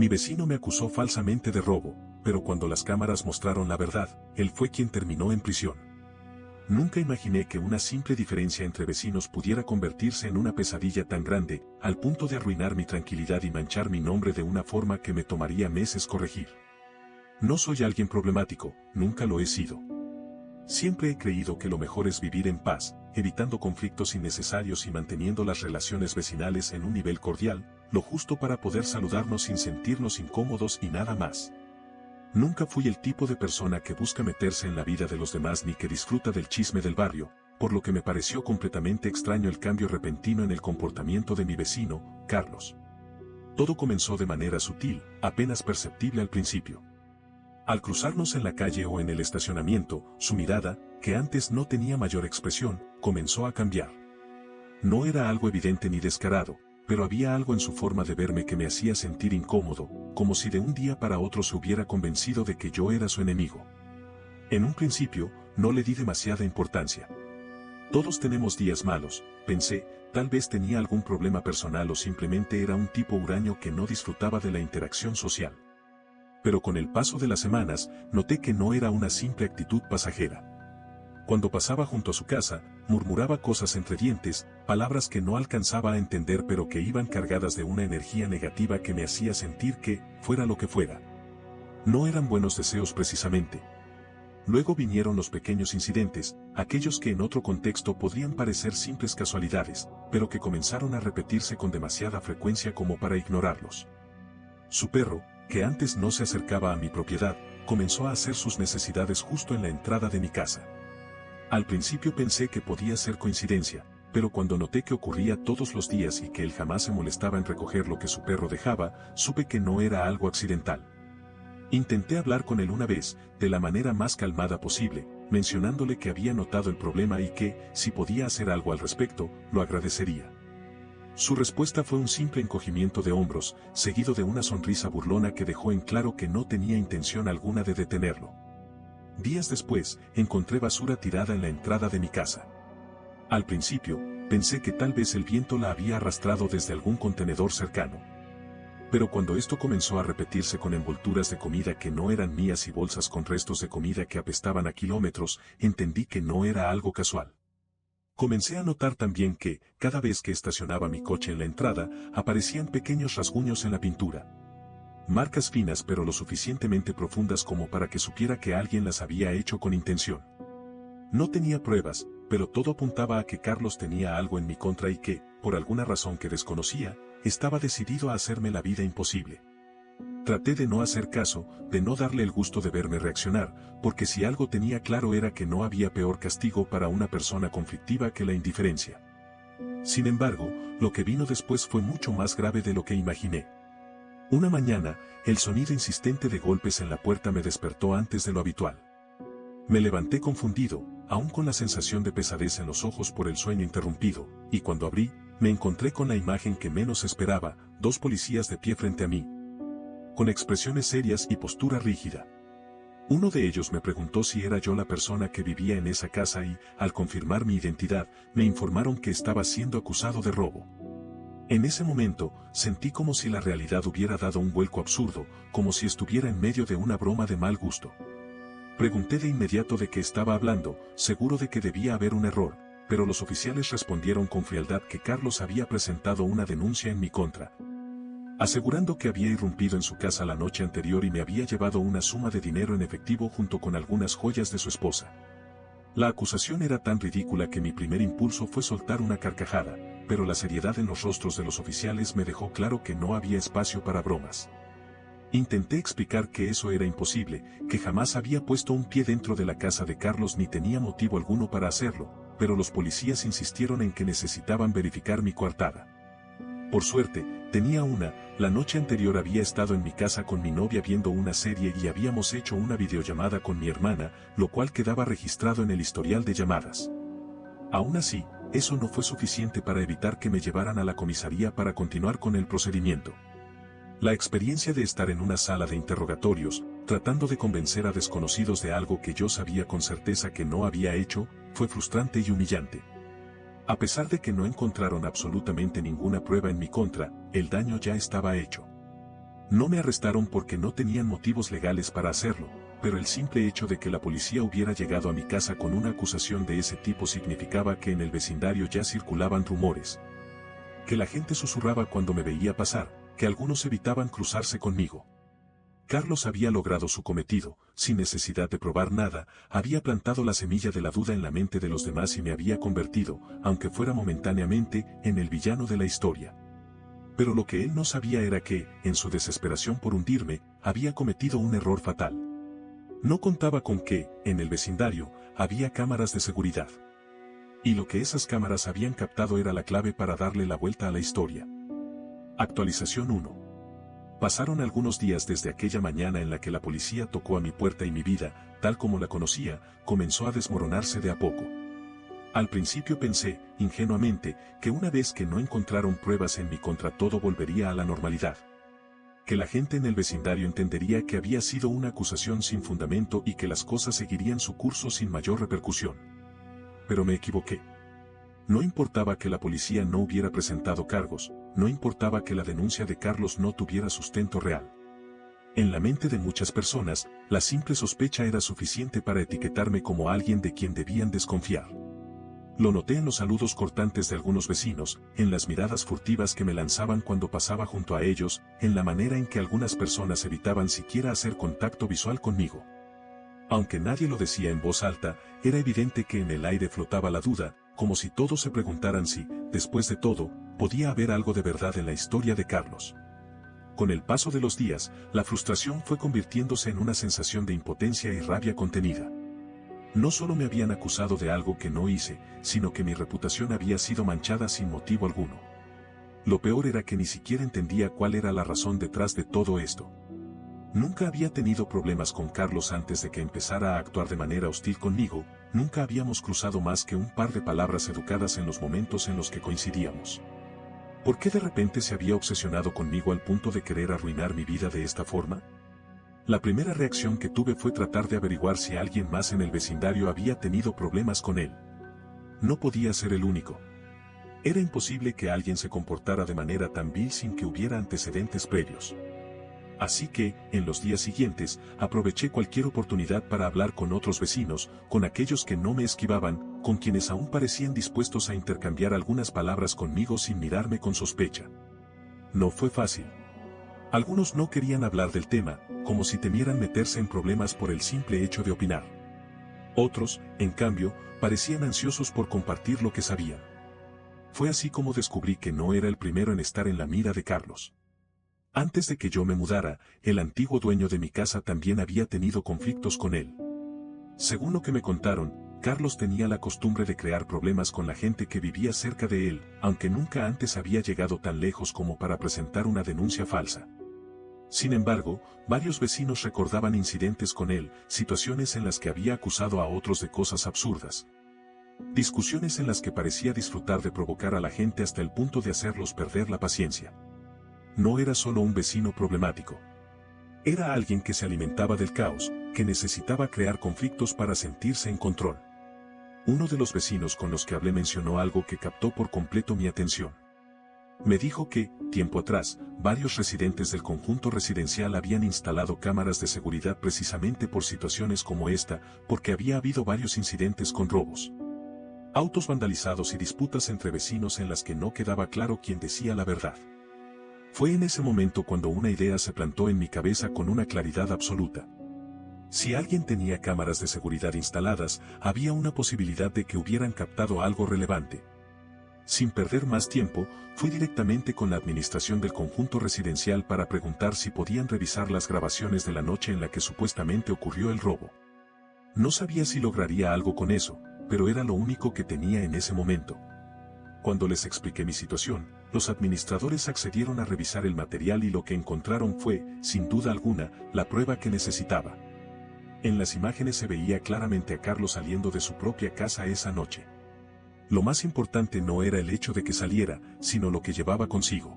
Mi vecino me acusó falsamente de robo, pero cuando las cámaras mostraron la verdad, él fue quien terminó en prisión. Nunca imaginé que una simple diferencia entre vecinos pudiera convertirse en una pesadilla tan grande, al punto de arruinar mi tranquilidad y manchar mi nombre de una forma que me tomaría meses corregir. No soy alguien problemático, nunca lo he sido. Siempre he creído que lo mejor es vivir en paz, evitando conflictos innecesarios y manteniendo las relaciones vecinales en un nivel cordial, lo justo para poder saludarnos sin sentirnos incómodos y nada más. Nunca fui el tipo de persona que busca meterse en la vida de los demás ni que disfruta del chisme del barrio, por lo que me pareció completamente extraño el cambio repentino en el comportamiento de mi vecino, Carlos. Todo comenzó de manera sutil, apenas perceptible al principio. Al cruzarnos en la calle o en el estacionamiento, su mirada, que antes no tenía mayor expresión, comenzó a cambiar. No era algo evidente ni descarado, pero había algo en su forma de verme que me hacía sentir incómodo, como si de un día para otro se hubiera convencido de que yo era su enemigo. En un principio, no le di demasiada importancia. Todos tenemos días malos, pensé, tal vez tenía algún problema personal o simplemente era un tipo huraño que no disfrutaba de la interacción social. Pero con el paso de las semanas, noté que no era una simple actitud pasajera. Cuando pasaba junto a su casa, murmuraba cosas entre dientes, palabras que no alcanzaba a entender pero que iban cargadas de una energía negativa que me hacía sentir que, fuera lo que fuera, no eran buenos deseos precisamente. Luego vinieron los pequeños incidentes, aquellos que en otro contexto podrían parecer simples casualidades, pero que comenzaron a repetirse con demasiada frecuencia como para ignorarlos. Su perro, que antes no se acercaba a mi propiedad, comenzó a hacer sus necesidades justo en la entrada de mi casa. Al principio pensé que podía ser coincidencia, pero cuando noté que ocurría todos los días y que él jamás se molestaba en recoger lo que su perro dejaba, supe que no era algo accidental. Intenté hablar con él una vez, de la manera más calmada posible, mencionándole que había notado el problema y que, si podía hacer algo al respecto, lo agradecería. Su respuesta fue un simple encogimiento de hombros, seguido de una sonrisa burlona que dejó en claro que no tenía intención alguna de detenerlo. Días después, encontré basura tirada en la entrada de mi casa. Al principio, pensé que tal vez el viento la había arrastrado desde algún contenedor cercano. Pero cuando esto comenzó a repetirse con envolturas de comida que no eran mías y bolsas con restos de comida que apestaban a kilómetros, entendí que no era algo casual. Comencé a notar también que, cada vez que estacionaba mi coche en la entrada, aparecían pequeños rasguños en la pintura. Marcas finas pero lo suficientemente profundas como para que supiera que alguien las había hecho con intención. No tenía pruebas, pero todo apuntaba a que Carlos tenía algo en mi contra y que, por alguna razón que desconocía, estaba decidido a hacerme la vida imposible. Traté de no hacer caso, de no darle el gusto de verme reaccionar, porque si algo tenía claro era que no había peor castigo para una persona conflictiva que la indiferencia. Sin embargo, lo que vino después fue mucho más grave de lo que imaginé. Una mañana, el sonido insistente de golpes en la puerta me despertó antes de lo habitual. Me levanté confundido, aún con la sensación de pesadez en los ojos por el sueño interrumpido, y cuando abrí, me encontré con la imagen que menos esperaba, 2 policías de pie frente a mí, con expresiones serias y postura rígida. Uno de ellos me preguntó si era yo la persona que vivía en esa casa y, al confirmar mi identidad, me informaron que estaba siendo acusado de robo. En ese momento, sentí como si la realidad hubiera dado un vuelco absurdo, como si estuviera en medio de una broma de mal gusto. Pregunté de inmediato de qué estaba hablando, seguro de que debía haber un error, pero los oficiales respondieron con frialdad que Carlos había presentado una denuncia en mi contra, asegurando que había irrumpido en su casa la noche anterior y me había llevado una suma de dinero en efectivo junto con algunas joyas de su esposa. La acusación era tan ridícula que mi primer impulso fue soltar una carcajada, pero la seriedad en los rostros de los oficiales me dejó claro que no había espacio para bromas. Intenté explicar que eso era imposible, que jamás había puesto un pie dentro de la casa de Carlos ni tenía motivo alguno para hacerlo, pero los policías insistieron en que necesitaban verificar mi coartada. Por suerte, tenía una. La noche anterior había estado en mi casa con mi novia viendo una serie y habíamos hecho una videollamada con mi hermana, lo cual quedaba registrado en el historial de llamadas. Aún así, eso no fue suficiente para evitar que me llevaran a la comisaría para continuar con el procedimiento. La experiencia de estar en una sala de interrogatorios, tratando de convencer a desconocidos de algo que yo sabía con certeza que no había hecho, fue frustrante y humillante. A pesar de que no encontraron absolutamente ninguna prueba en mi contra, el daño ya estaba hecho. No me arrestaron porque no tenían motivos legales para hacerlo, pero el simple hecho de que la policía hubiera llegado a mi casa con una acusación de ese tipo significaba que en el vecindario ya circulaban rumores. Que la gente susurraba cuando me veía pasar, que algunos evitaban cruzarse conmigo. Carlos había logrado su cometido, sin necesidad de probar nada, había plantado la semilla de la duda en la mente de los demás y me había convertido, aunque fuera momentáneamente, en el villano de la historia. Pero lo que él no sabía era que, en su desesperación por hundirme, había cometido un error fatal. No contaba con que, en el vecindario, había cámaras de seguridad. Y lo que esas cámaras habían captado era la clave para darle la vuelta a la historia. Actualización 1. Pasaron algunos días desde aquella mañana en la que la policía tocó a mi puerta y mi vida, tal como la conocía, comenzó a desmoronarse de a poco. Al principio pensé, ingenuamente, que una vez que no encontraron pruebas en mi contra todo volvería a la normalidad. Que la gente en el vecindario entendería que había sido una acusación sin fundamento y que las cosas seguirían su curso sin mayor repercusión. Pero me equivoqué. No importaba que la policía no hubiera presentado cargos, no importaba que la denuncia de Carlos no tuviera sustento real. En la mente de muchas personas, la simple sospecha era suficiente para etiquetarme como alguien de quien debían desconfiar. Lo noté en los saludos cortantes de algunos vecinos, en las miradas furtivas que me lanzaban cuando pasaba junto a ellos, en la manera en que algunas personas evitaban siquiera hacer contacto visual conmigo. Aunque nadie lo decía en voz alta, era evidente que en el aire flotaba la duda, como si todos se preguntaran si, después de todo, podía haber algo de verdad en la historia de Carlos. Con el paso de los días, la frustración fue convirtiéndose en una sensación de impotencia y rabia contenida. No solo me habían acusado de algo que no hice, sino que mi reputación había sido manchada sin motivo alguno. Lo peor era que ni siquiera entendía cuál era la razón detrás de todo esto. Nunca había tenido problemas con Carlos antes de que empezara a actuar de manera hostil conmigo, nunca habíamos cruzado más que un par de palabras educadas en los momentos en los que coincidíamos. ¿Por qué de repente se había obsesionado conmigo al punto de querer arruinar mi vida de esta forma? La primera reacción que tuve fue tratar de averiguar si alguien más en el vecindario había tenido problemas con él. No podía ser el único. Era imposible que alguien se comportara de manera tan vil sin que hubiera antecedentes previos. Así que, en los días siguientes, aproveché cualquier oportunidad para hablar con otros vecinos, con aquellos que no me esquivaban, con quienes aún parecían dispuestos a intercambiar algunas palabras conmigo sin mirarme con sospecha. No fue fácil. Algunos no querían hablar del tema, como si temieran meterse en problemas por el simple hecho de opinar. Otros, en cambio, parecían ansiosos por compartir lo que sabían. Fue así como descubrí que no era el primero en estar en la mira de Carlos. Antes de que yo me mudara, el antiguo dueño de mi casa también había tenido conflictos con él. Según lo que me contaron, Carlos tenía la costumbre de crear problemas con la gente que vivía cerca de él, aunque nunca antes había llegado tan lejos como para presentar una denuncia falsa. Sin embargo, varios vecinos recordaban incidentes con él, situaciones en las que había acusado a otros de cosas absurdas. Discusiones en las que parecía disfrutar de provocar a la gente hasta el punto de hacerlos perder la paciencia. No era solo un vecino problemático. Era alguien que se alimentaba del caos, que necesitaba crear conflictos para sentirse en control. Uno de los vecinos con los que hablé mencionó algo que captó por completo mi atención. Me dijo que, tiempo atrás, varios residentes del conjunto residencial habían instalado cámaras de seguridad precisamente por situaciones como esta, porque había habido varios incidentes con robos. Autos vandalizados y disputas entre vecinos en las que no quedaba claro quién decía la verdad. Fue en ese momento cuando una idea se plantó en mi cabeza con una claridad absoluta. Si alguien tenía cámaras de seguridad instaladas, había una posibilidad de que hubieran captado algo relevante. Sin perder más tiempo, fui directamente con la administración del conjunto residencial para preguntar si podían revisar las grabaciones de la noche en la que supuestamente ocurrió el robo. No sabía si lograría algo con eso, pero era lo único que tenía en ese momento. Cuando les expliqué mi situación, los administradores accedieron a revisar el material y lo que encontraron fue, sin duda alguna, la prueba que necesitaba. En las imágenes se veía claramente a Carlos saliendo de su propia casa esa noche. Lo más importante no era el hecho de que saliera, sino lo que llevaba consigo.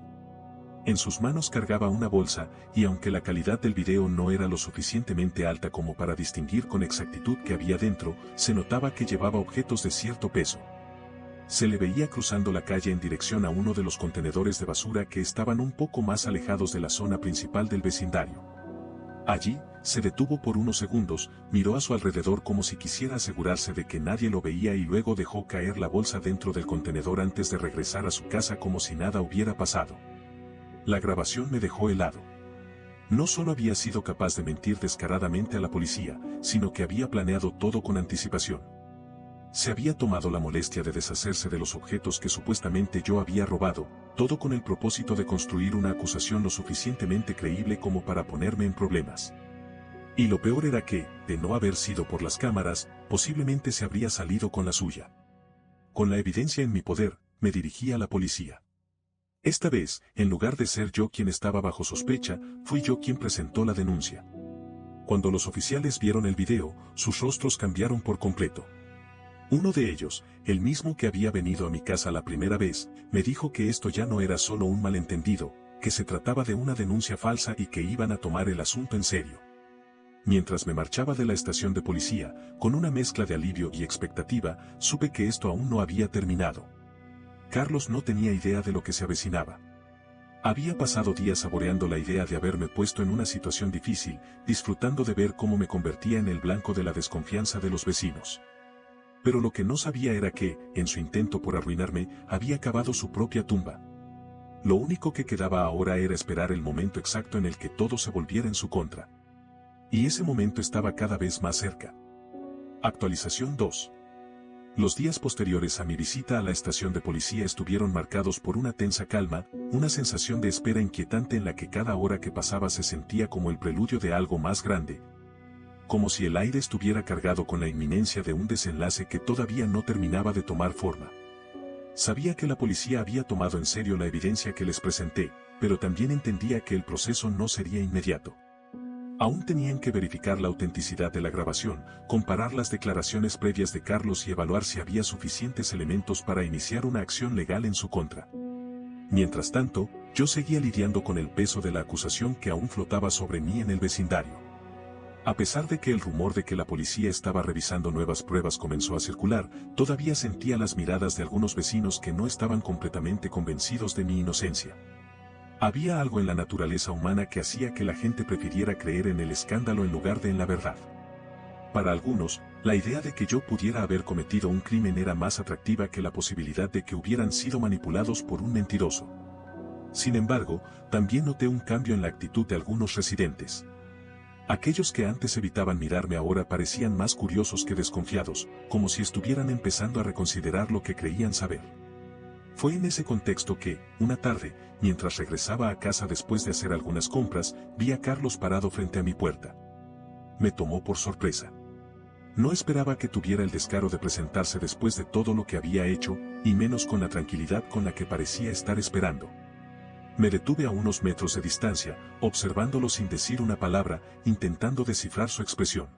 En sus manos cargaba una bolsa, y aunque la calidad del video no era lo suficientemente alta como para distinguir con exactitud qué había dentro, se notaba que llevaba objetos de cierto peso. Se le veía cruzando la calle en dirección a uno de los contenedores de basura que estaban un poco más alejados de la zona principal del vecindario. Allí, se detuvo por unos segundos, miró a su alrededor como si quisiera asegurarse de que nadie lo veía y luego dejó caer la bolsa dentro del contenedor antes de regresar a su casa como si nada hubiera pasado. La grabación me dejó helado. No solo había sido capaz de mentir descaradamente a la policía, sino que había planeado todo con anticipación. Se había tomado la molestia de deshacerse de los objetos que supuestamente yo había robado, todo con el propósito de construir una acusación lo suficientemente creíble como para ponerme en problemas. Y lo peor era que, de no haber sido por las cámaras, posiblemente se habría salido con la suya. Con la evidencia en mi poder, me dirigí a la policía. Esta vez, en lugar de ser yo quien estaba bajo sospecha, fui yo quien presentó la denuncia. Cuando los oficiales vieron el video, sus rostros cambiaron por completo. Uno de ellos, el mismo que había venido a mi casa la primera vez, me dijo que esto ya no era solo un malentendido, que se trataba de una denuncia falsa y que iban a tomar el asunto en serio. Mientras me marchaba de la estación de policía, con una mezcla de alivio y expectativa, supe que esto aún no había terminado. Carlos no tenía idea de lo que se avecinaba. Había pasado días saboreando la idea de haberme puesto en una situación difícil, disfrutando de ver cómo me convertía en el blanco de la desconfianza de los vecinos. Pero lo que no sabía era que, en su intento por arruinarme, había cavado su propia tumba. Lo único que quedaba ahora era esperar el momento exacto en el que todo se volviera en su contra. Y ese momento estaba cada vez más cerca. Actualización 2. Los días posteriores a mi visita a la estación de policía estuvieron marcados por una tensa calma, una sensación de espera inquietante en la que cada hora que pasaba se sentía como el preludio de algo más grande. Como si el aire estuviera cargado con la inminencia de un desenlace que todavía no terminaba de tomar forma. Sabía que la policía había tomado en serio la evidencia que les presenté, pero también entendía que el proceso no sería inmediato. Aún tenían que verificar la autenticidad de la grabación, comparar las declaraciones previas de Carlos y evaluar si había suficientes elementos para iniciar una acción legal en su contra. Mientras tanto, yo seguía lidiando con el peso de la acusación que aún flotaba sobre mí en el vecindario. A pesar de que el rumor de que la policía estaba revisando nuevas pruebas comenzó a circular, todavía sentía las miradas de algunos vecinos que no estaban completamente convencidos de mi inocencia. Había algo en la naturaleza humana que hacía que la gente prefiriera creer en el escándalo en lugar de en la verdad. Para algunos, la idea de que yo pudiera haber cometido un crimen era más atractiva que la posibilidad de que hubieran sido manipulados por un mentiroso. Sin embargo, también noté un cambio en la actitud de algunos residentes. Aquellos que antes evitaban mirarme ahora parecían más curiosos que desconfiados, como si estuvieran empezando a reconsiderar lo que creían saber. Fue en ese contexto que, una tarde, mientras regresaba a casa después de hacer algunas compras, vi a Carlos parado frente a mi puerta. Me tomó por sorpresa. No esperaba que tuviera el descaro de presentarse después de todo lo que había hecho, y menos con la tranquilidad con la que parecía estar esperando. Me detuve a unos metros de distancia, observándolo sin decir una palabra, intentando descifrar su expresión.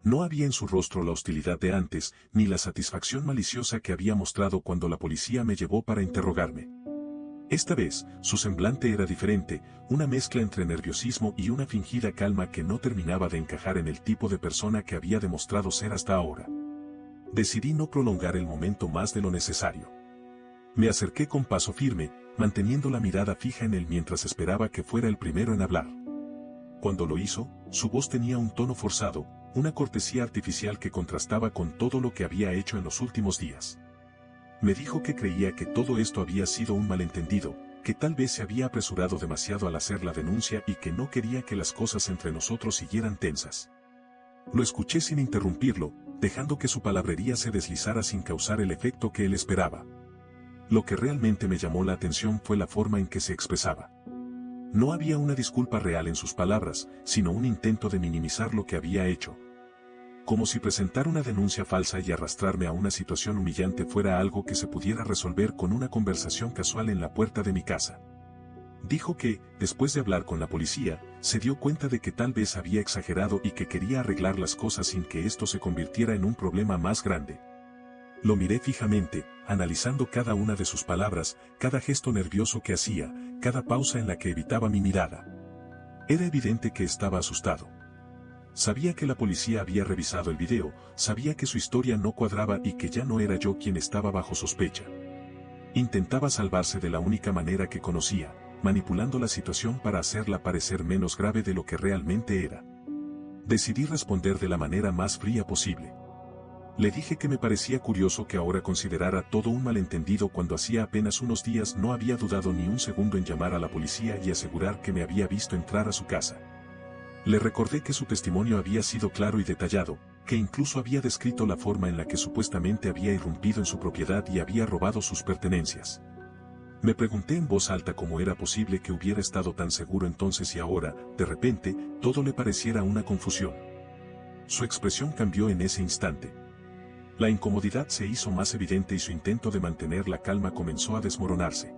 No había en su rostro la hostilidad de antes, ni la satisfacción maliciosa que había mostrado cuando la policía me llevó para interrogarme. Esta vez, su semblante era diferente, una mezcla entre nerviosismo y una fingida calma que no terminaba de encajar en el tipo de persona que había demostrado ser hasta ahora. Decidí no prolongar el momento más de lo necesario. Me acerqué con paso firme, manteniendo la mirada fija en él mientras esperaba que fuera el primero en hablar. Cuando lo hizo, su voz tenía un tono forzado, una cortesía artificial que contrastaba con todo lo que había hecho en los últimos días. Me dijo que creía que todo esto había sido un malentendido, que tal vez se había apresurado demasiado al hacer la denuncia y que no quería que las cosas entre nosotros siguieran tensas. Lo escuché sin interrumpirlo, dejando que su palabrería se deslizara sin causar el efecto que él esperaba. Lo que realmente me llamó la atención fue la forma en que se expresaba. No había una disculpa real en sus palabras, sino un intento de minimizar lo que había hecho. Como si presentar una denuncia falsa y arrastrarme a una situación humillante fuera algo que se pudiera resolver con una conversación casual en la puerta de mi casa. Dijo que, después de hablar con la policía, se dio cuenta de que tal vez había exagerado y que quería arreglar las cosas sin que esto se convirtiera en un problema más grande. Lo miré fijamente, analizando cada una de sus palabras, cada gesto nervioso que hacía, cada pausa en la que evitaba mi mirada. Era evidente que estaba asustado. Sabía que la policía había revisado el video, sabía que su historia no cuadraba y que ya no era yo quien estaba bajo sospecha. Intentaba salvarse de la única manera que conocía, manipulando la situación para hacerla parecer menos grave de lo que realmente era. Decidí responder de la manera más fría posible. Le dije que me parecía curioso que ahora considerara todo un malentendido cuando hacía apenas unos días no había dudado ni un segundo en llamar a la policía y asegurar que me había visto entrar a su casa. Le recordé que su testimonio había sido claro y detallado, que incluso había descrito la forma en la que supuestamente había irrumpido en su propiedad y había robado sus pertenencias. Me pregunté en voz alta cómo era posible que hubiera estado tan seguro entonces y ahora, de repente, todo le pareciera una confusión. Su expresión cambió en ese instante. La incomodidad se hizo más evidente y su intento de mantener la calma comenzó a desmoronarse.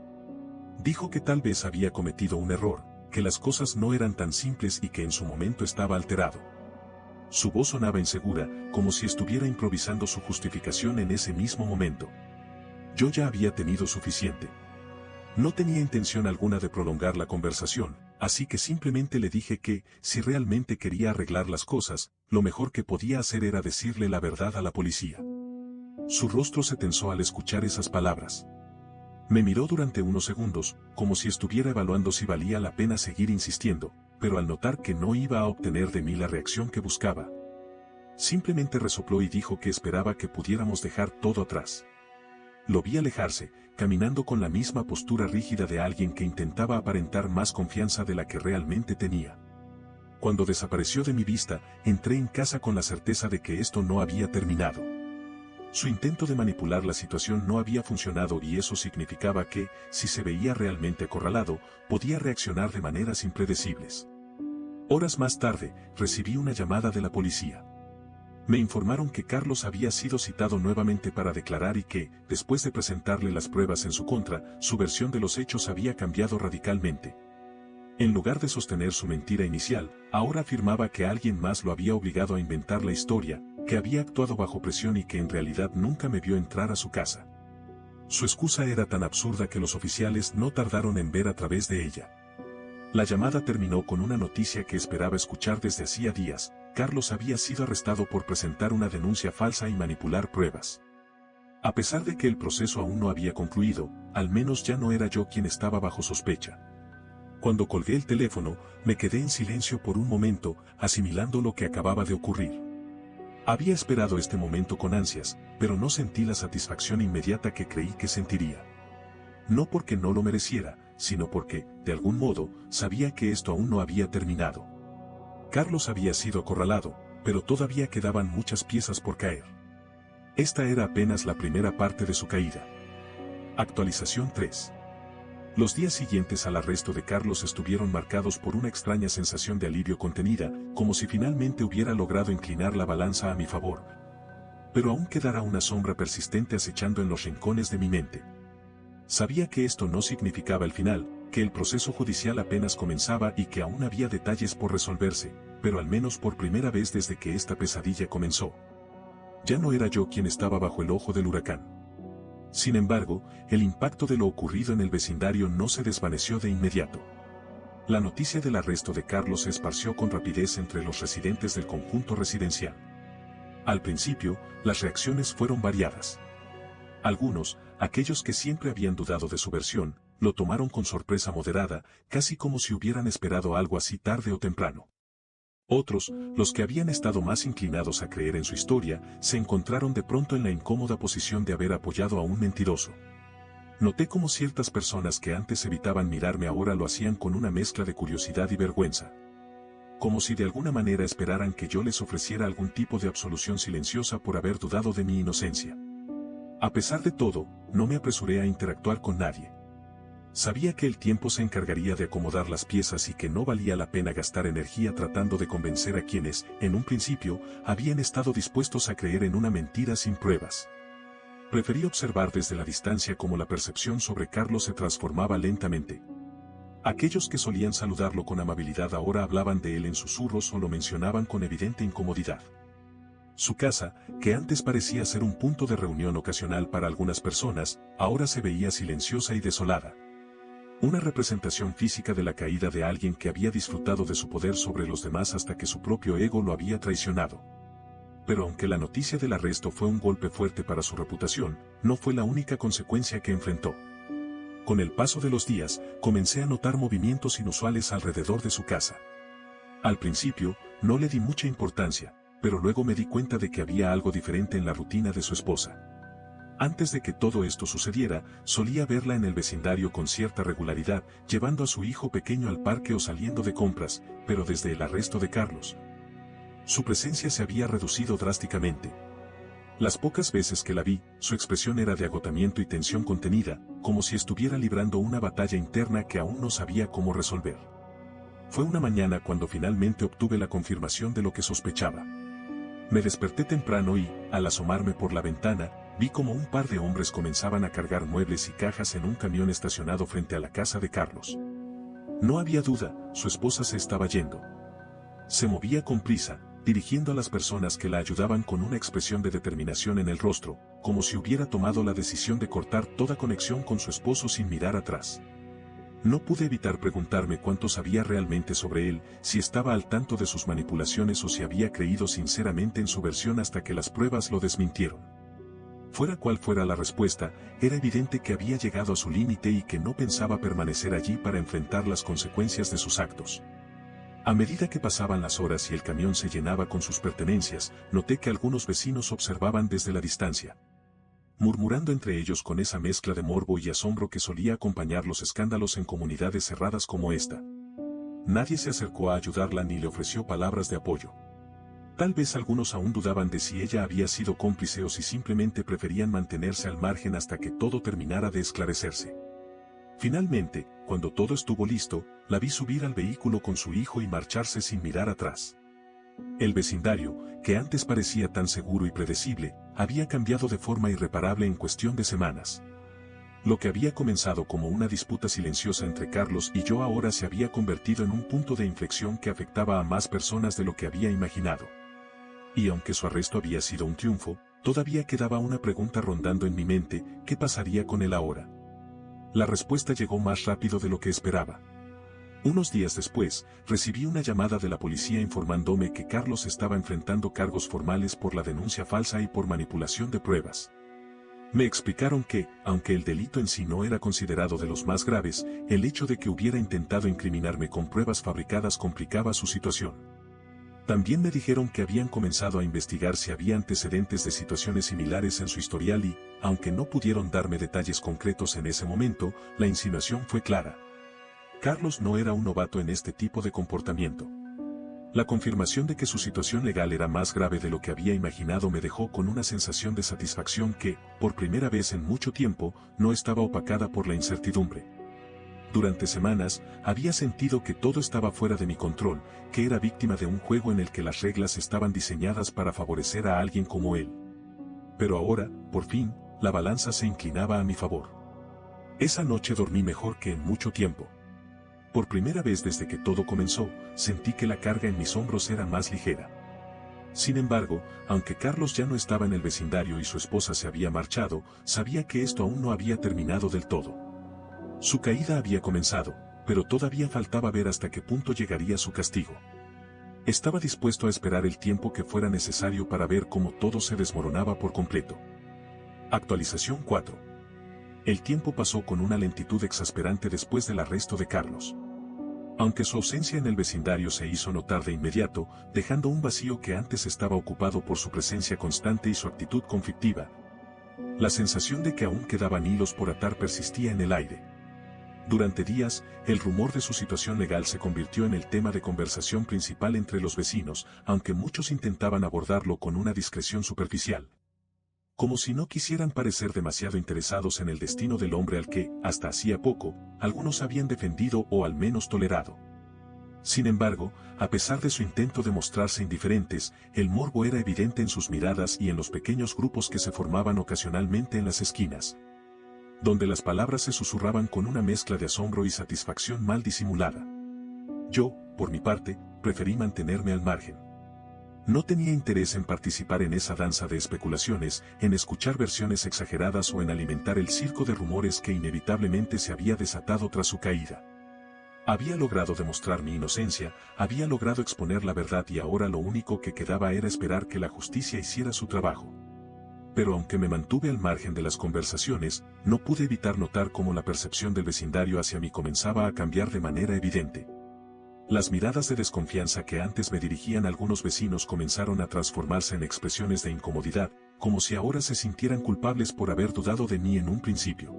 Dijo que tal vez había cometido un error, que las cosas no eran tan simples y que en su momento estaba alterado. Su voz sonaba insegura, como si estuviera improvisando su justificación en ese mismo momento. Yo ya había tenido suficiente. No tenía intención alguna de prolongar la conversación, así que simplemente le dije que, si realmente quería arreglar las cosas, lo mejor que podía hacer era decirle la verdad a la policía. Su rostro se tensó al escuchar esas palabras. Me miró durante unos segundos, como si estuviera evaluando si valía la pena seguir insistiendo, pero al notar que no iba a obtener de mí la reacción que buscaba, simplemente resopló y dijo que esperaba que pudiéramos dejar todo atrás. Lo vi alejarse, caminando con la misma postura rígida de alguien que intentaba aparentar más confianza de la que realmente tenía. Cuando desapareció de mi vista, entré en casa con la certeza de que esto no había terminado. Su intento de manipular la situación no había funcionado y eso significaba que, si se veía realmente acorralado, podía reaccionar de maneras impredecibles. Horas más tarde, recibí una llamada de la policía. Me informaron que Carlos había sido citado nuevamente para declarar y que, después de presentarle las pruebas en su contra, su versión de los hechos había cambiado radicalmente. En lugar de sostener su mentira inicial, ahora afirmaba que alguien más lo había obligado a inventar la historia, que había actuado bajo presión y que en realidad nunca me vio entrar a su casa. Su excusa era tan absurda que los oficiales no tardaron en ver a través de ella. La llamada terminó con una noticia que esperaba escuchar desde hacía días: Carlos había sido arrestado por presentar una denuncia falsa y manipular pruebas. A pesar de que el proceso aún no había concluido, al menos ya no era yo quien estaba bajo sospecha. Cuando colgué el teléfono, me quedé en silencio por un momento, asimilando lo que acababa de ocurrir. Había esperado este momento con ansias, pero no sentí la satisfacción inmediata que creí que sentiría. No porque no lo mereciera, sino porque, de algún modo, sabía que esto aún no había terminado. Carlos había sido acorralado, pero todavía quedaban muchas piezas por caer. Esta era apenas la primera parte de su caída. Actualización 3. Los días siguientes al arresto de Carlos estuvieron marcados por una extraña sensación de alivio contenida, como si finalmente hubiera logrado inclinar la balanza a mi favor. Pero aún quedara una sombra persistente acechando en los rincones de mi mente. Sabía que esto no significaba el final, que el proceso judicial apenas comenzaba y que aún había detalles por resolverse, pero al menos por primera vez desde que esta pesadilla comenzó, ya no era yo quien estaba bajo el ojo del huracán. Sin embargo, el impacto de lo ocurrido en el vecindario no se desvaneció de inmediato. La noticia del arresto de Carlos se esparció con rapidez entre los residentes del conjunto residencial. Al principio, las reacciones fueron variadas. Algunos, aquellos que siempre habían dudado de su versión, lo tomaron con sorpresa moderada, casi como si hubieran esperado algo así tarde o temprano. Otros, los que habían estado más inclinados a creer en su historia, se encontraron de pronto en la incómoda posición de haber apoyado a un mentiroso. Noté cómo ciertas personas que antes evitaban mirarme ahora lo hacían con una mezcla de curiosidad y vergüenza. Como si de alguna manera esperaran que yo les ofreciera algún tipo de absolución silenciosa por haber dudado de mi inocencia. A pesar de todo, no me apresuré a interactuar con nadie. Sabía que el tiempo se encargaría de acomodar las piezas y que no valía la pena gastar energía tratando de convencer a quienes, en un principio, habían estado dispuestos a creer en una mentira sin pruebas. Preferí observar desde la distancia cómo la percepción sobre Carlos se transformaba lentamente. Aquellos que solían saludarlo con amabilidad ahora hablaban de él en susurros o lo mencionaban con evidente incomodidad. Su casa, que antes parecía ser un punto de reunión ocasional para algunas personas, ahora se veía silenciosa y desolada. Una representación física de la caída de alguien que había disfrutado de su poder sobre los demás hasta que su propio ego lo había traicionado. Pero aunque la noticia del arresto fue un golpe fuerte para su reputación, no fue la única consecuencia que enfrentó. Con el paso de los días, comencé a notar movimientos inusuales alrededor de su casa. Al principio, no le di mucha importancia, pero luego me di cuenta de que había algo diferente en la rutina de su esposa. Antes de que todo esto sucediera, solía verla en el vecindario con cierta regularidad, llevando a su hijo pequeño al parque o saliendo de compras, pero desde el arresto de Carlos, su presencia se había reducido drásticamente. Las pocas veces que la vi, su expresión era de agotamiento y tensión contenida, como si estuviera librando una batalla interna que aún no sabía cómo resolver. Fue una mañana cuando finalmente obtuve la confirmación de lo que sospechaba. Me desperté temprano y, al asomarme por la ventana, vi como un par de hombres comenzaban a cargar muebles y cajas en un camión estacionado frente a la casa de Carlos. No había duda, su esposa se estaba yendo. Se movía con prisa, dirigiendo a las personas que la ayudaban con una expresión de determinación en el rostro, como si hubiera tomado la decisión de cortar toda conexión con su esposo sin mirar atrás. No pude evitar preguntarme cuánto sabía realmente sobre él, si estaba al tanto de sus manipulaciones o si había creído sinceramente en su versión hasta que las pruebas lo desmintieron. Fuera cual fuera la respuesta, era evidente que había llegado a su límite y que no pensaba permanecer allí para enfrentar las consecuencias de sus actos. A medida que pasaban las horas y el camión se llenaba con sus pertenencias, noté que algunos vecinos observaban desde la distancia, murmurando entre ellos con esa mezcla de morbo y asombro que solía acompañar los escándalos en comunidades cerradas como esta. Nadie se acercó a ayudarla ni le ofreció palabras de apoyo. Tal vez algunos aún dudaban de si ella había sido cómplice o si simplemente preferían mantenerse al margen hasta que todo terminara de esclarecerse. Finalmente, cuando todo estuvo listo, la vi subir al vehículo con su hijo y marcharse sin mirar atrás. El vecindario, que antes parecía tan seguro y predecible, había cambiado de forma irreparable en cuestión de semanas. Lo que había comenzado como una disputa silenciosa entre Carlos y yo ahora se había convertido en un punto de inflexión que afectaba a más personas de lo que había imaginado. Y aunque su arresto había sido un triunfo, todavía quedaba una pregunta rondando en mi mente: ¿qué pasaría con él ahora? La respuesta llegó más rápido de lo que esperaba. Unos días después, recibí una llamada de la policía informándome que Carlos estaba enfrentando cargos formales por la denuncia falsa y por manipulación de pruebas. Me explicaron que, aunque el delito en sí no era considerado de los más graves, el hecho de que hubiera intentado incriminarme con pruebas fabricadas complicaba su situación. También me dijeron que habían comenzado a investigar si había antecedentes de situaciones similares en su historial y, aunque no pudieron darme detalles concretos en ese momento, la insinuación fue clara. Carlos no era un novato en este tipo de comportamiento. La confirmación de que su situación legal era más grave de lo que había imaginado me dejó con una sensación de satisfacción que, por primera vez en mucho tiempo, no estaba opacada por la incertidumbre. Durante semanas, había sentido que todo estaba fuera de mi control, que era víctima de un juego en el que las reglas estaban diseñadas para favorecer a alguien como él. Pero ahora, por fin, la balanza se inclinaba a mi favor. Esa noche dormí mejor que en mucho tiempo. Por primera vez desde que todo comenzó, sentí que la carga en mis hombros era más ligera. Sin embargo, aunque Carlos ya no estaba en el vecindario y su esposa se había marchado, sabía que esto aún no había terminado del todo. Su caída había comenzado, pero todavía faltaba ver hasta qué punto llegaría su castigo. Estaba dispuesto a esperar el tiempo que fuera necesario para ver cómo todo se desmoronaba por completo. Actualización 4. El tiempo pasó con una lentitud exasperante después del arresto de Carlos. Aunque su ausencia en el vecindario se hizo notar de inmediato, dejando un vacío que antes estaba ocupado por su presencia constante y su actitud conflictiva, la sensación de que aún quedaban hilos por atar persistía en el aire. Durante días, el rumor de su situación legal se convirtió en el tema de conversación principal entre los vecinos, aunque muchos intentaban abordarlo con una discreción superficial. Como si no quisieran parecer demasiado interesados en el destino del hombre al que, hasta hacía poco, algunos habían defendido o al menos tolerado. Sin embargo, a pesar de su intento de mostrarse indiferentes, el morbo era evidente en sus miradas y en los pequeños grupos que se formaban ocasionalmente en las esquinas, donde las palabras se susurraban con una mezcla de asombro y satisfacción mal disimulada. Yo, por mi parte, preferí mantenerme al margen. No tenía interés en participar en esa danza de especulaciones, en escuchar versiones exageradas o en alimentar el circo de rumores que inevitablemente se había desatado tras su caída. Había logrado demostrar mi inocencia, había logrado exponer la verdad y ahora lo único que quedaba era esperar que la justicia hiciera su trabajo. Pero aunque me mantuve al margen de las conversaciones, no pude evitar notar cómo la percepción del vecindario hacia mí comenzaba a cambiar de manera evidente. Las miradas de desconfianza que antes me dirigían algunos vecinos comenzaron a transformarse en expresiones de incomodidad, como si ahora se sintieran culpables por haber dudado de mí en un principio.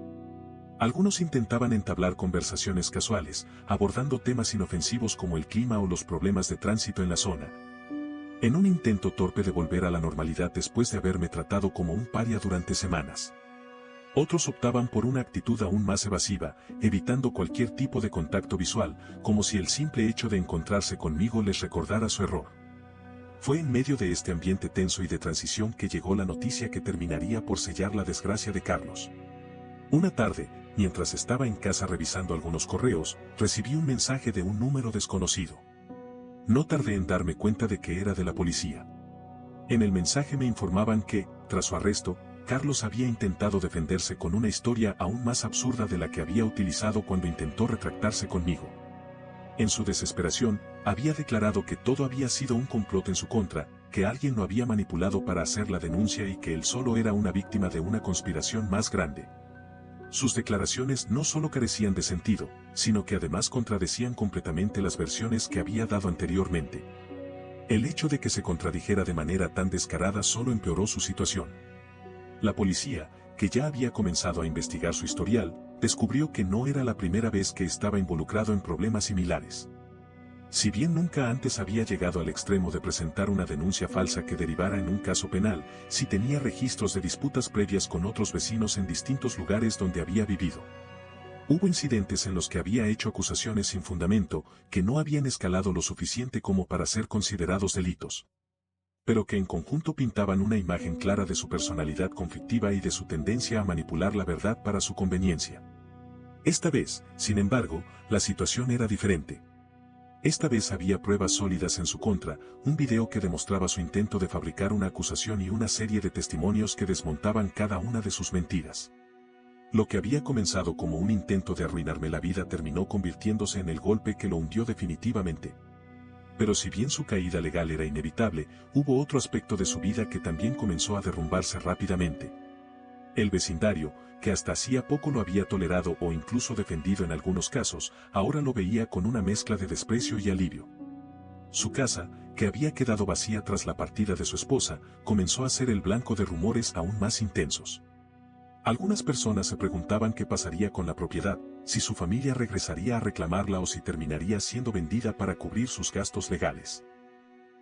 Algunos intentaban entablar conversaciones casuales, abordando temas inofensivos como el clima o los problemas de tránsito en la zona, en un intento torpe de volver a la normalidad después de haberme tratado como un paria durante semanas. Otros optaban por una actitud aún más evasiva, evitando cualquier tipo de contacto visual, como si el simple hecho de encontrarse conmigo les recordara su error. Fue en medio de este ambiente tenso y de transición que llegó la noticia que terminaría por sellar la desgracia de Carlos. Una tarde, mientras estaba en casa revisando algunos correos, recibí un mensaje de un número desconocido. No tardé en darme cuenta de que era de la policía. En el mensaje me informaban que, tras su arresto, Carlos había intentado defenderse con una historia aún más absurda de la que había utilizado cuando intentó retractarse conmigo. En su desesperación, había declarado que todo había sido un complot en su contra, que alguien lo había manipulado para hacer la denuncia y que él solo era una víctima de una conspiración más grande. Sus declaraciones no solo carecían de sentido, sino que además contradecían completamente las versiones que había dado anteriormente. El hecho de que se contradijera de manera tan descarada solo empeoró su situación. La policía, que ya había comenzado a investigar su historial, descubrió que no era la primera vez que estaba involucrado en problemas similares. Si bien nunca antes había llegado al extremo de presentar una denuncia falsa que derivara en un caso penal, sí tenía registros de disputas previas con otros vecinos en distintos lugares donde había vivido. Hubo incidentes en los que había hecho acusaciones sin fundamento, que no habían escalado lo suficiente como para ser considerados delitos, pero que en conjunto pintaban una imagen clara de su personalidad conflictiva y de su tendencia a manipular la verdad para su conveniencia. Esta vez, sin embargo, la situación era diferente. Esta vez había pruebas sólidas en su contra, un video que demostraba su intento de fabricar una acusación y una serie de testimonios que desmontaban cada una de sus mentiras. Lo que había comenzado como un intento de arruinarme la vida terminó convirtiéndose en el golpe que lo hundió definitivamente. Pero si bien su caída legal era inevitable, hubo otro aspecto de su vida que también comenzó a derrumbarse rápidamente. El vecindario, que hasta hacía poco lo había tolerado o incluso defendido en algunos casos, ahora lo veía con una mezcla de desprecio y alivio. Su casa, que había quedado vacía tras la partida de su esposa, comenzó a ser el blanco de rumores aún más intensos. Algunas personas se preguntaban qué pasaría con la propiedad, si su familia regresaría a reclamarla o si terminaría siendo vendida para cubrir sus gastos legales.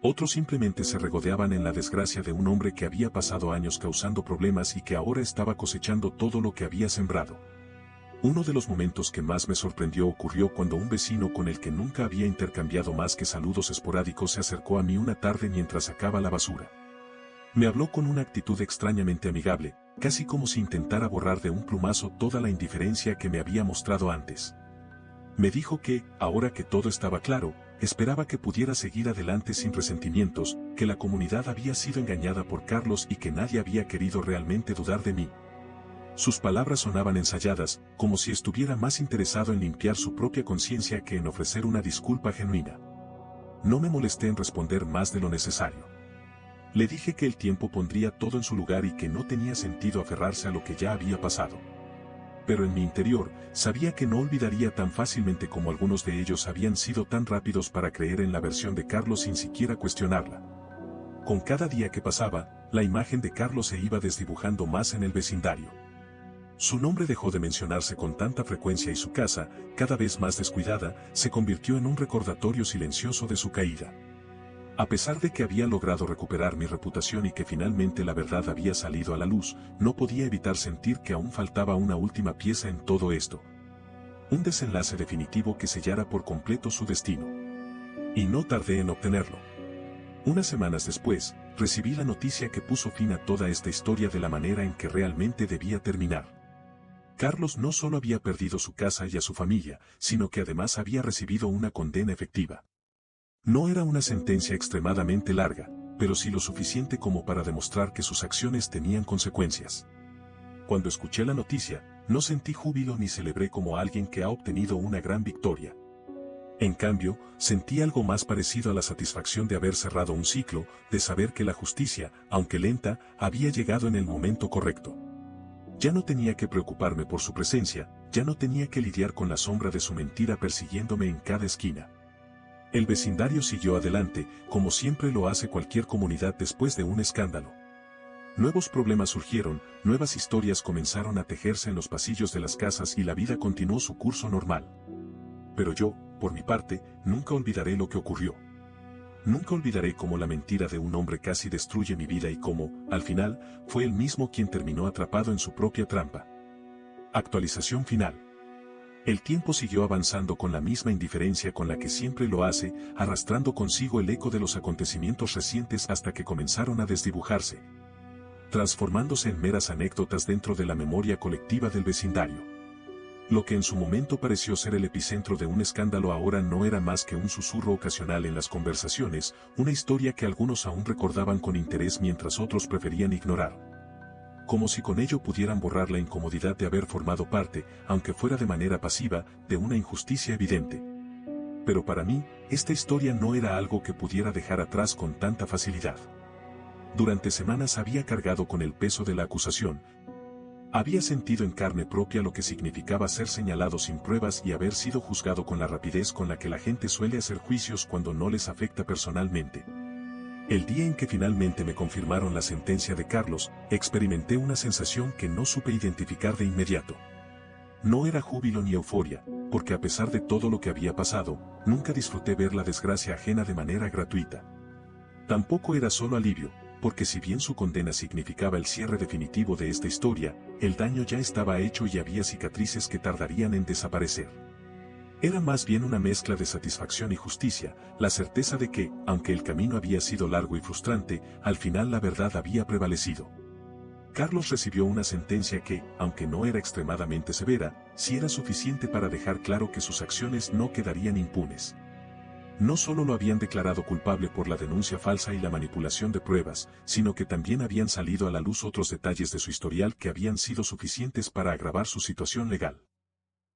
Otros simplemente se regodeaban en la desgracia de un hombre que había pasado años causando problemas y que ahora estaba cosechando todo lo que había sembrado. Uno de los momentos que más me sorprendió ocurrió cuando un vecino con el que nunca había intercambiado más que saludos esporádicos se acercó a mí una tarde mientras sacaba la basura. Me habló con una actitud extrañamente amigable, casi como si intentara borrar de un plumazo toda la indiferencia que me había mostrado antes. Me dijo que, ahora que todo estaba claro, esperaba que pudiera seguir adelante sin resentimientos, que la comunidad había sido engañada por Carlos y que nadie había querido realmente dudar de mí. Sus palabras sonaban ensayadas, como si estuviera más interesado en limpiar su propia conciencia que en ofrecer una disculpa genuina. No me molesté en responder más de lo necesario. Le dije que el tiempo pondría todo en su lugar y que no tenía sentido aferrarse a lo que ya había pasado. Pero en mi interior, sabía que no olvidaría tan fácilmente como algunos de ellos habían sido tan rápidos para creer en la versión de Carlos sin siquiera cuestionarla. Con cada día que pasaba, la imagen de Carlos se iba desdibujando más en el vecindario. Su nombre dejó de mencionarse con tanta frecuencia y su casa, cada vez más descuidada, se convirtió en un recordatorio silencioso de su caída. A pesar de que había logrado recuperar mi reputación y que finalmente la verdad había salido a la luz, no podía evitar sentir que aún faltaba una última pieza en todo esto. Un desenlace definitivo que sellara por completo su destino. Y no tardé en obtenerlo. Unas semanas después, recibí la noticia que puso fin a toda esta historia de la manera en que realmente debía terminar. Carlos no solo había perdido su casa y a su familia, sino que además había recibido una condena efectiva. No era una sentencia extremadamente larga, pero sí lo suficiente como para demostrar que sus acciones tenían consecuencias. Cuando escuché la noticia, no sentí júbilo ni celebré como alguien que ha obtenido una gran victoria. En cambio, sentí algo más parecido a la satisfacción de haber cerrado un ciclo, de saber que la justicia, aunque lenta, había llegado en el momento correcto. Ya no tenía que preocuparme por su presencia, ya no tenía que lidiar con la sombra de su mentira persiguiéndome en cada esquina. El vecindario siguió adelante, como siempre lo hace cualquier comunidad después de un escándalo. Nuevos problemas surgieron, nuevas historias comenzaron a tejerse en los pasillos de las casas y la vida continuó su curso normal. Pero yo, por mi parte, nunca olvidaré lo que ocurrió. Nunca olvidaré cómo la mentira de un hombre casi destruye mi vida y cómo, al final, fue él mismo quien terminó atrapado en su propia trampa. Actualización final. El tiempo siguió avanzando con la misma indiferencia con la que siempre lo hace, arrastrando consigo el eco de los acontecimientos recientes hasta que comenzaron a desdibujarse, transformándose en meras anécdotas dentro de la memoria colectiva del vecindario. Lo que en su momento pareció ser el epicentro de un escándalo ahora no era más que un susurro ocasional en las conversaciones, una historia que algunos aún recordaban con interés mientras otros preferían ignorar. Como si con ello pudieran borrar la incomodidad de haber formado parte, aunque fuera de manera pasiva, de una injusticia evidente. Pero para mí, esta historia no era algo que pudiera dejar atrás con tanta facilidad. Durante semanas había cargado con el peso de la acusación. Había sentido en carne propia lo que significaba ser señalado sin pruebas y haber sido juzgado con la rapidez con la que la gente suele hacer juicios cuando no les afecta personalmente. El día en que finalmente me confirmaron la sentencia de Carlos, experimenté una sensación que no supe identificar de inmediato. No era júbilo ni euforia, porque a pesar de todo lo que había pasado, nunca disfruté ver la desgracia ajena de manera gratuita. Tampoco era solo alivio, porque si bien su condena significaba el cierre definitivo de esta historia, el daño ya estaba hecho y había cicatrices que tardarían en desaparecer. Era más bien una mezcla de satisfacción y justicia, la certeza de que, aunque el camino había sido largo y frustrante, al final la verdad había prevalecido. Carlos recibió una sentencia que, aunque no era extremadamente severa, sí era suficiente para dejar claro que sus acciones no quedarían impunes. No solo lo habían declarado culpable por la denuncia falsa y la manipulación de pruebas, sino que también habían salido a la luz otros detalles de su historial que habían sido suficientes para agravar su situación legal.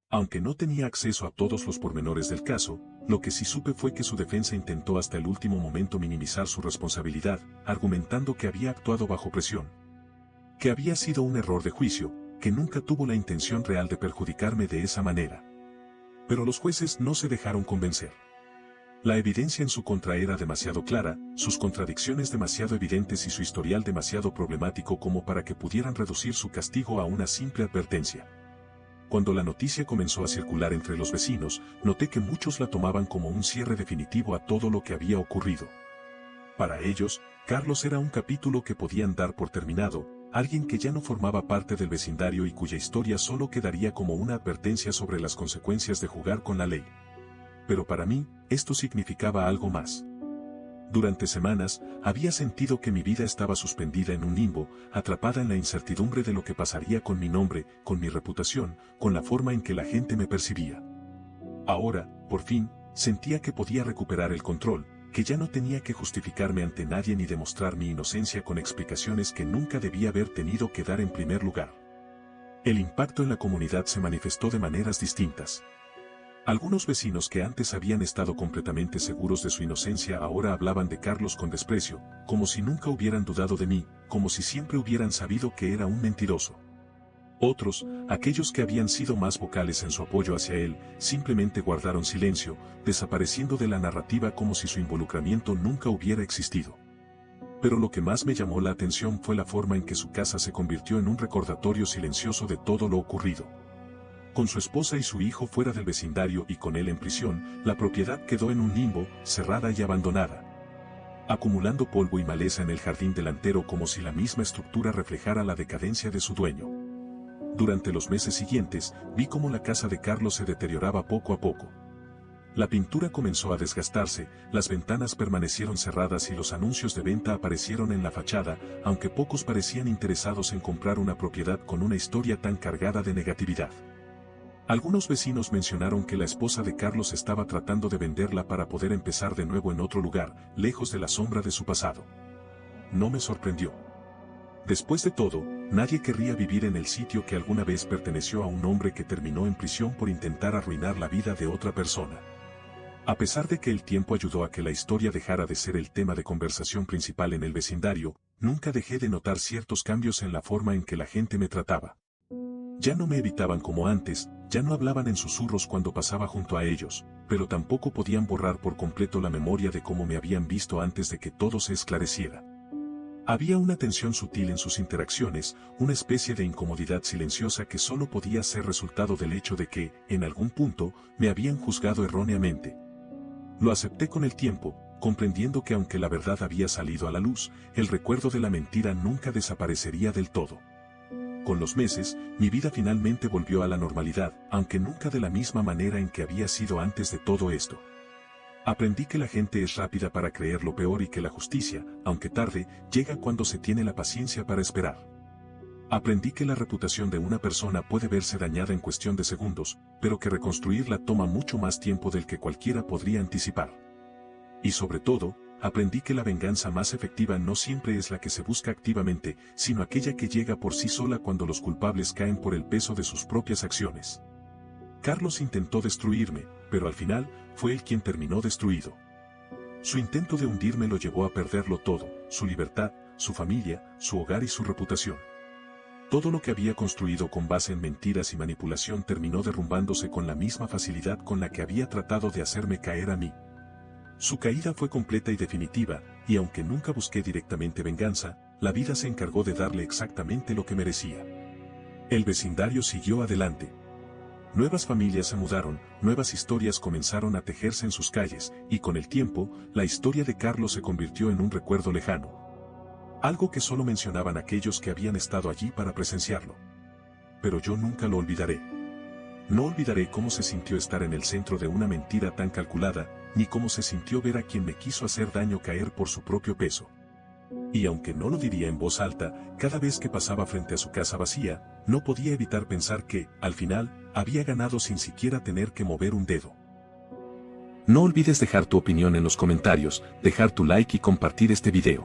Aunque no tenía acceso a todos los pormenores del caso, lo que sí supe fue que su defensa intentó hasta el último momento minimizar su responsabilidad, argumentando que había actuado bajo presión, que había sido un error de juicio, que nunca tuvo la intención real de perjudicarme de esa manera. Pero los jueces no se dejaron convencer. La evidencia en su contra era demasiado clara, sus contradicciones demasiado evidentes y su historial demasiado problemático como para que pudieran reducir su castigo a una simple advertencia. Cuando la noticia comenzó a circular entre los vecinos, noté que muchos la tomaban como un cierre definitivo a todo lo que había ocurrido. Para ellos, Carlos era un capítulo que podían dar por terminado, alguien que ya no formaba parte del vecindario y cuya historia solo quedaría como una advertencia sobre las consecuencias de jugar con la ley. Pero para mí, esto significaba algo más. Durante semanas, había sentido que mi vida estaba suspendida en un limbo, atrapada en la incertidumbre de lo que pasaría con mi nombre, con mi reputación, con la forma en que la gente me percibía. Ahora, por fin, sentía que podía recuperar el control, que ya no tenía que justificarme ante nadie ni demostrar mi inocencia con explicaciones que nunca debía haber tenido que dar en primer lugar. El impacto en la comunidad se manifestó de maneras distintas. Algunos vecinos que antes habían estado completamente seguros de su inocencia ahora hablaban de Carlos con desprecio, como si nunca hubieran dudado de mí, como si siempre hubieran sabido que era un mentiroso. Otros, aquellos que habían sido más vocales en su apoyo hacia él, simplemente guardaron silencio, desapareciendo de la narrativa como si su involucramiento nunca hubiera existido. Pero lo que más me llamó la atención fue la forma en que su casa se convirtió en un recordatorio silencioso de todo lo ocurrido. Con su esposa y su hijo fuera del vecindario y con él en prisión, la propiedad quedó en un limbo, cerrada y abandonada, acumulando polvo y maleza en el jardín delantero como si la misma estructura reflejara la decadencia de su dueño. Durante los meses siguientes, vi cómo la casa de Carlos se deterioraba poco a poco. La pintura comenzó a desgastarse, las ventanas permanecieron cerradas y los anuncios de venta aparecieron en la fachada, aunque pocos parecían interesados en comprar una propiedad con una historia tan cargada de negatividad. Algunos vecinos mencionaron que la esposa de Carlos estaba tratando de venderla para poder empezar de nuevo en otro lugar, lejos de la sombra de su pasado. no me sorprendió. Después de todo, nadie querría vivir en el sitio que alguna vez perteneció a un hombre que terminó en prisión por intentar arruinar la vida de otra persona. A pesar de que el tiempo ayudó a que la historia dejara de ser el tema de conversación principal en el vecindario, nunca dejé de notar ciertos cambios en la forma en que la gente me trataba. Ya no me evitaban como antes, ya no hablaban en susurros cuando pasaba junto a ellos, pero tampoco podían borrar por completo la memoria de cómo me habían visto antes de que todo se esclareciera. Había una tensión sutil en sus interacciones, una especie de incomodidad silenciosa que solo podía ser resultado del hecho de que, en algún punto, me habían juzgado erróneamente. Lo acepté con el tiempo, comprendiendo que aunque la verdad había salido a la luz, el recuerdo de la mentira nunca desaparecería del todo. Con los meses, mi vida finalmente volvió a la normalidad, aunque nunca de la misma manera en que había sido antes de todo esto. Aprendí que la gente es rápida para creer lo peor y que la justicia, aunque tarde, llega cuando se tiene la paciencia para esperar. Aprendí que la reputación de una persona puede verse dañada en cuestión de segundos, pero que reconstruirla toma mucho más tiempo del que cualquiera podría anticipar. Y sobre todo, aprendí que la venganza más efectiva no siempre es la que se busca activamente, sino aquella que llega por sí sola cuando los culpables caen por el peso de sus propias acciones. Carlos intentó destruirme, pero al final, fue él quien terminó destruido. Su intento de hundirme lo llevó a perderlo todo, su libertad, su familia, su hogar y su reputación. Todo lo que había construido con base en mentiras y manipulación terminó derrumbándose con la misma facilidad con la que había tratado de hacerme caer a mí. Su caída fue completa y definitiva, y aunque nunca busqué directamente venganza, la vida se encargó de darle exactamente lo que merecía. El vecindario siguió adelante. Nuevas familias se mudaron, nuevas historias comenzaron a tejerse en sus calles, y con el tiempo, la historia de Carlos se convirtió en un recuerdo lejano. Algo que solo mencionaban aquellos que habían estado allí para presenciarlo. Pero yo nunca lo olvidaré. No olvidaré cómo se sintió estar en el centro de una mentira tan calculada, ni cómo se sintió ver a quien me quiso hacer daño caer por su propio peso. Y aunque no lo diría en voz alta, cada vez que pasaba frente a su casa vacía, no podía evitar pensar que, al final, había ganado sin siquiera tener que mover un dedo. No olvides dejar tu opinión en los comentarios, dejar tu like y compartir este video.